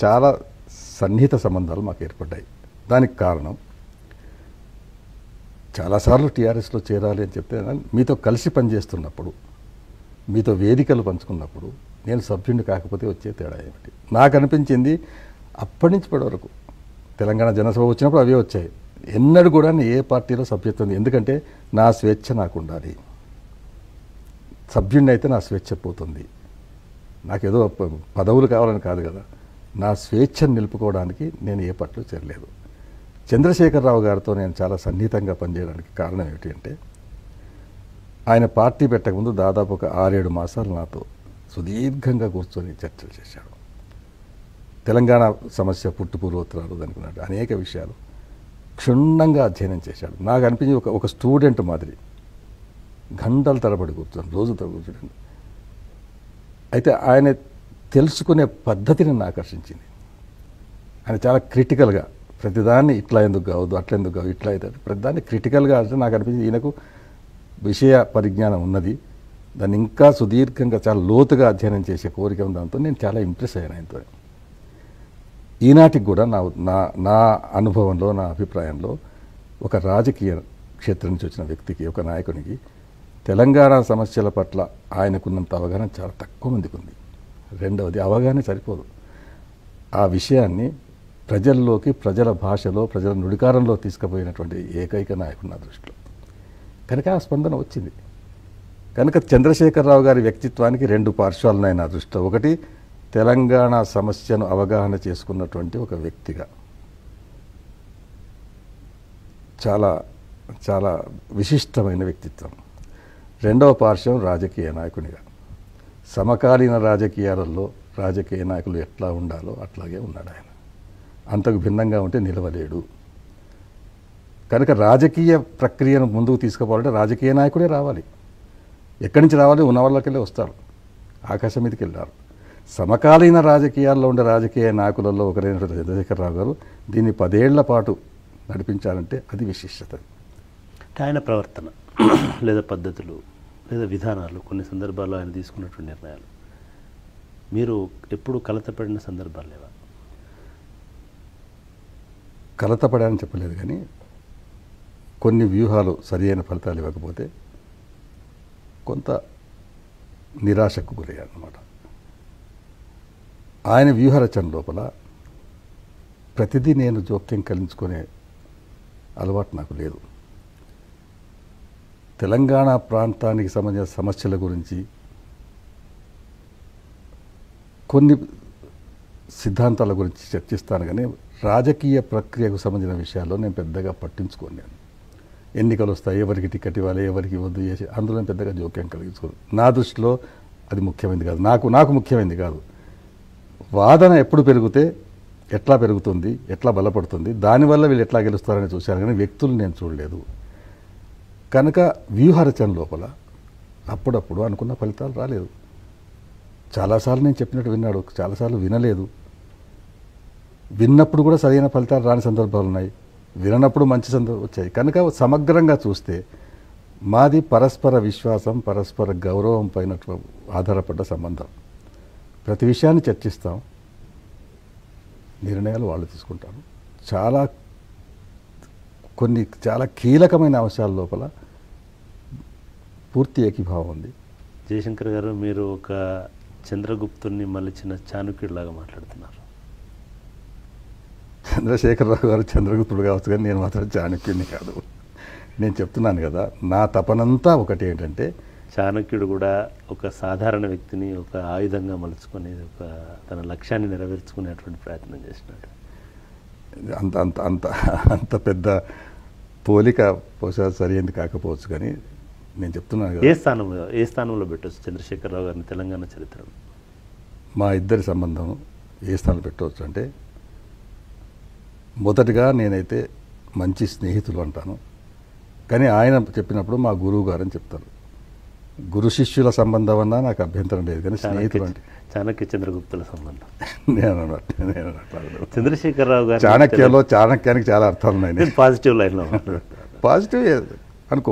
చాలా సన్నిహిత సంబంధాలు మాకు ఏర్పడ్డాయి. దానికి కారణం చాలాసార్లు టీఆర్ఎస్లో చేరాలి అని చెప్తే మీతో కలిసి పనిచేస్తున్నప్పుడు, మీతో వేదికలు పంచుకున్నప్పుడు నేను సభ్యుడిని కాకపోతే వచ్చే తేడా ఏమిటి నాకు అనిపించింది. అప్పటి నుంచి ఇప్పటి వరకు తెలంగాణ జనసభ వచ్చినప్పుడు అవే వచ్చాయి. ఎన్నడూ కూడా ఏ పార్టీలో సభ్యత్వం, ఎందుకంటే నా స్వేచ్ఛ నాకు ఉండాలి. సభ్యుడిని అయితే నా స్వేచ్ఛ పోతుంది. నాకేదో పదవులు కావాలని కాదు కదా, నా స్వేచ్ఛను నిలుపుకోవడానికి నేను ఏ పార్టీలో చేరలేదు. చంద్రశేఖరరావు గారితో నేను చాలా సన్నిహితంగా పనిచేయడానికి కారణం ఏమిటి అంటే, ఆయన పార్టీ పెట్టకముందు దాదాపు ఒక 6-7 మాసాలు నాతో సుదీర్ఘంగా కూర్చొని చర్చలు చేశాడు. తెలంగాణ సమస్య పుట్టుపూర్వోత్తరాలు అనుకున్నాడు, అనేక విషయాలు క్షుణ్ణంగా అధ్యయనం చేశాడు. నాకు అనిపించి ఒక స్టూడెంట్ మాదిరి గంటల తరబడి కూర్చొని, రోజు తరబడి కూర్చొని. అయితే ఆయన తెలుసుకునే పద్ధతిని నన్ను ఆకర్షించింది. ఆయన చాలా క్రిటికల్గా ప్రతిదాన్ని ఇట్లా ఎందుకు కావద్దు, అట్లా ఎందుకు కాదు, ఇట్లా అయితే ప్రతిదాన్ని క్రిటికల్గా అంటే నాకు అనిపించింది ఈయనకు విషయ పరిజ్ఞానం ఉన్నది. దాన్ని ఇంకా సుదీర్ఘంగా చాలా లోతుగా అధ్యయనం చేసే కోరిక ఉంది. దాంతో నేను చాలా ఇంప్రెస్ అయ్యాను ఆయనతో. ఈనాటికి కూడా నా అనుభవంలో, నా అభిప్రాయంలో ఒక రాజకీయ క్షేత్రం నుంచి వచ్చిన వ్యక్తికి, ఒక నాయకునికి తెలంగాణ సమస్యల పట్ల ఆయనకున్నంత అవగాహన చాలా తక్కువ మందికి ఉంది. రెండవది, అవగాహన సరిపోదు. ఆ విషయాన్ని ప్రజల్లోకి, ప్రజల భాషలో, ప్రజల నుడికారంలో తీసుకుపోయినటువంటి ఏకైక నాయకుడు నా దృష్టిలో. కనుక ఆ స్పందన వచ్చింది. కనుక చంద్రశేఖరరావు గారి వ్యక్తిత్వానికి 2 పార్శ్వాలు ఉన్నాయి నా దృష్టిలో. ఒకటి, తెలంగాణ సమస్యను అవగాహన చేసుకున్నటువంటి ఒక వ్యక్తిగా, చాలా చాలా విశిష్టమైన వ్యక్తిత్వం. రెండవ పార్శ్వం రాజకీయ నాయకునిగా, సమకాలీన రాజకీయాలలో రాజకీయ నాయకులు ఎట్లా ఉండాలో అట్లాగే ఉన్నాడు ఆయన. అంతకు భిన్నంగా ఉంటే నిలవలేడు. కనుక రాజకీయ ప్రక్రియను ముందుకు తీసుకుపోవాలంటే రాజకీయ నాయకుడే రావాలి. ఎక్కడి నుంచి రావాలి? ఉన్న వాళ్ళకెళ్ళి వస్తారు, ఆకాశం మీదకి వెళ్ళారు. సమకాలీన రాజకీయాల్లో ఉండే రాజకీయ నాయకులలో ఒకరైనటువంటి చంద్రశేఖరరావు గారు దీన్ని 10 ఏళ్ల పాటు నడిపించాలంటే అది విశిష్టత. ఆయన ప్రవర్తన లేదా పద్ధతులు లేదా విధానాలు, కొన్ని సందర్భాల్లో ఆయన తీసుకున్నటువంటి నిర్ణయాలు మీరు ఎప్పుడు కలతపడిన సందర్భాలు లేవా? కలతపడాలని చెప్పలేదు, కానీ కొన్ని వ్యూహాలు సరి అయిన ఫలితాలు ఇవ్వకపోతే కొంత నిరాశకు గురయ్యాను అన్నమాట. ఆయన వ్యూహరచన లోపల ప్రతిదీ నేను జోక్యం కలిగించుకునే అలవాటు నాకు లేదు. తెలంగాణ ప్రాంతానికి సంబంధించిన సమస్యల గురించి కొన్ని సిద్ధాంతాల గురించి చర్చిస్తాను, కానీ రాజకీయ ప్రక్రియకు సంబంధించిన విషయాల్లో నేను పెద్దగా పట్టించుకోను. నేను ఎన్నికలు వస్తాయి, ఎవరికి టికెట్ ఇవ్వాలి, ఎవరికి వద్దు చేసి అందులో పెద్దగా జోక్యం కలిగించుకోను. నా దృష్టిలో అది ముఖ్యమైనది కాదు, నాకు ముఖ్యమైనది కాదు. వాదన ఎప్పుడు పెరిగితే ఎట్లా పెరుగుతుంది, ఎట్లా బలపడుతుంది, దానివల్ల వీళ్ళు ఎట్లా గెలుస్తారని చూశాను, కానీ వ్యక్తులు నేను చూడలేదు. కనుక వ్యూహరచన లోపల అప్పుడప్పుడు అనుకున్న ఫలితాలు రాలేదు. చాలాసార్లు నేను చెప్పినట్టు విన్నాడు, చాలాసార్లు వినలేదు. విన్నప్పుడు కూడా సరైన ఫలితాలు రాని సందర్భాలు ఉన్నాయి, విననప్పుడు మంచి సందర్భాలు వచ్చాయి. కనుక సమగ్రంగా చూస్తే మాది పరస్పర విశ్వాసం, పరస్పర గౌరవం పైన ఆధారపడ్డ సంబంధం. ప్రతి విషయాన్ని చర్చిస్తాం, నిర్ణయాలు వాళ్ళు తీసుకుంటారు. కొన్ని చాలా కీలకమైన అంశాల లోపల పూర్తి ఏకీభావం ఉంది. జయశంకర్ గారు, మీరు ఒక చంద్రగుప్తుని మలిచిన చాణక్యుడిలాగా మాట్లాడుతున్నారు. చంద్రశేఖరరావు గారు చంద్రగుప్తుడు కావచ్చు, కానీ నేను మాత్రం చాణక్యుడిని కాదు. నేను చెప్తున్నాను కదా, నా తపనంతా ఒకటి ఏంటంటే, చాణక్యుడు కూడా ఒక సాధారణ వ్యక్తిని ఒక ఆయుధంగా మలుచుకొని తన లక్ష్యాన్ని నెరవేర్చుకునేటువంటి ప్రయత్నం చేసినాడు. అంత అంత అంత అంత పెద్ద పోలిక బహుశా సరైనది కాకపోవచ్చు, కానీ నేను చెప్తున్నాను కదా, ఏ స్థానంలో పెట్టవచ్చు చంద్రశేఖరరావు గారిని తెలంగాణ చరిత్రలో? మా ఇద్దరి సంబంధం ఏ స్థానంలో పెట్టవచ్చు అంటే, మొదటిగా నేనైతే మంచి స్నేహితులు అంటాను, కానీ ఆయన చెప్పినప్పుడు మా గురువు గారు అని చెప్తారు. గురు శిష్యుల సంబంధం అన్నా నాకు అభ్యంతరం లేదు, కానీ స్నేహితులు అంటే చాణక్య చంద్రగుప్తుల సంబంధం. నేను చంద్రశేఖరరావు గారు చాణక్యానికి చాలా అర్థాలు ఉన్నాయి. పాజిటివ్ లైన్లో పాజిటివ్ అనుకో.